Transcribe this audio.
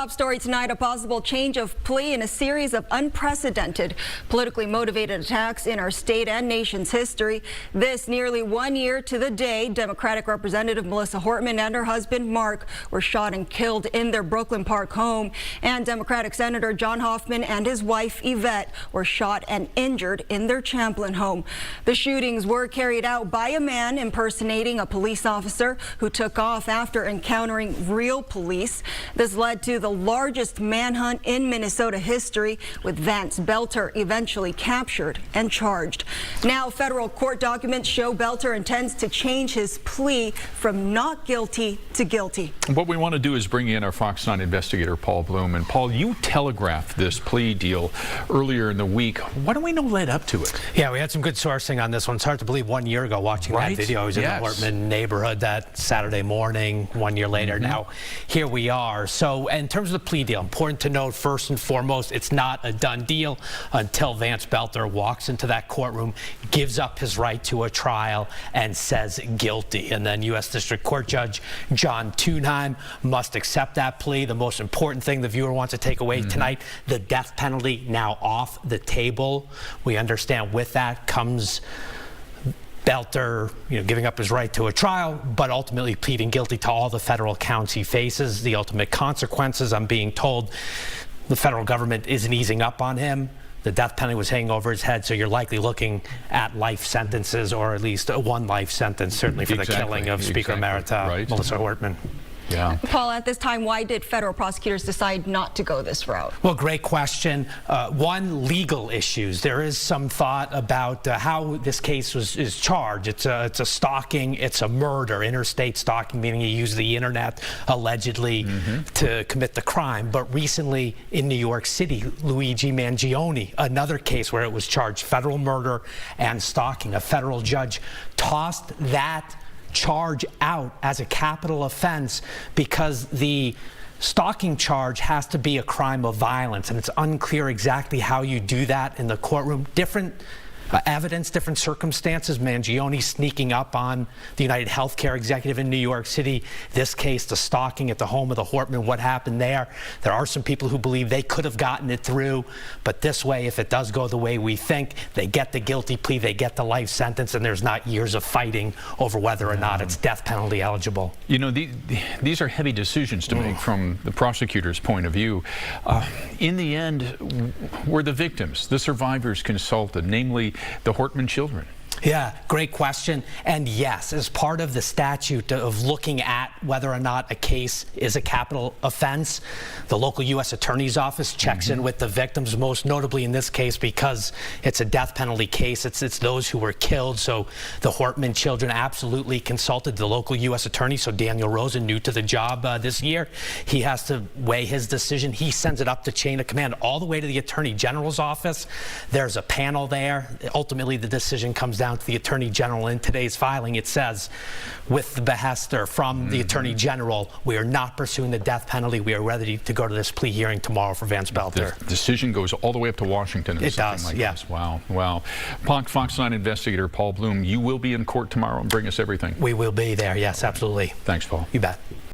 top story tonight, a possible change of plea in a series of unprecedented politically motivated attacks in our state and nation's history. This nearly 1 year to the day Democratic Representative Melissa Hortman and her husband Mark were shot and killed in their Brooklyn Park home, and Democratic Senator John Hoffman and his wife Yvette were shot and injured in their Champlin home. The shootings were carried out by a man impersonating a police officer who took off after encountering real police. This led to the largest manhunt in Minnesota history, with Vance Belter eventually captured and charged. Now, federal court documents show Belter intends to change his plea from not guilty to guilty. What we want to do is bring in our Fox 9 investigator, Paul Blume. And Paul, you telegraphed this plea deal earlier in the week. What do we know led up to it? Yeah, we had some good sourcing on this one. It's hard to believe 1 year ago watching that video. I was in the Hortman neighborhood that Saturday morning, 1 year later. Now, here we are. So in terms of the plea deal, important to note first and foremost, it's not a done deal until Vance Belter walks into that courtroom, gives up his right to a trial, and says guilty. And then U.S. District Court Judge John Thunheim must accept that plea. The most important thing the viewer wants to take away tonight, the death penalty now off the table. We understand with that comes Belter, giving up his right to a trial, but ultimately pleading guilty to all the federal counts he faces. The ultimate consequences, I'm being told, the federal government isn't easing up on him. The death penalty was hanging over his head, so you're likely looking at life sentences, or at least one life sentence, certainly for the killing of Speaker Emerita Melissa Hortman. Yeah. Paul, at this time, why did federal prosecutors decide not to go this route? Well, great question. One, legal issues. There is some thought about how this case is charged. It's a stalking. It's a murder. Interstate stalking, meaning he used the internet allegedly to commit the crime. But recently in New York City, Luigi Mangione, another case where it was charged federal murder and stalking. A federal judge tossed that charge out as a capital offense because the stalking charge has to be a crime of violence, and it's unclear exactly how you do that in the courtroom. Different evidence, different circumstances. Mangione sneaking up on the United Healthcare executive in New York City. This case, the stalking at the home of the Hortman, what happened there. There are some people who believe they could have gotten it through, but this way, if it does go the way we think, they get the guilty plea, they get the life sentence, and there's not years of fighting over whether or not it's death penalty eligible. These are heavy decisions to make from the prosecutor's point of view. In the end, were the victims, the survivors consulted, namely the Hortman children? Yeah, great question. And yes, as part of the statute of looking at whether or not a case is a capital offense, the local U.S. Attorney's Office checks in with the victims, most notably in this case because it's a death penalty case. It's those who were killed. So the Hortman children absolutely consulted the local U.S. Attorney. So Daniel Rosen, new to the job this year, he has to weigh his decision. He sends it up the chain of command all the way to the Attorney General's office. There's a panel there. Ultimately, the decision comes down to the Attorney General. In today's filing, it says, with the behest from the Attorney General, we are not pursuing the death penalty. We are ready to go to this plea hearing tomorrow for Vance Belter. The decision goes all the way up to Washington. It does, like yes. This. Wow. Fox 9 investigator Paul Blume, you will be in court tomorrow and bring us everything. We will be there, yes, absolutely. Thanks, Paul. You bet.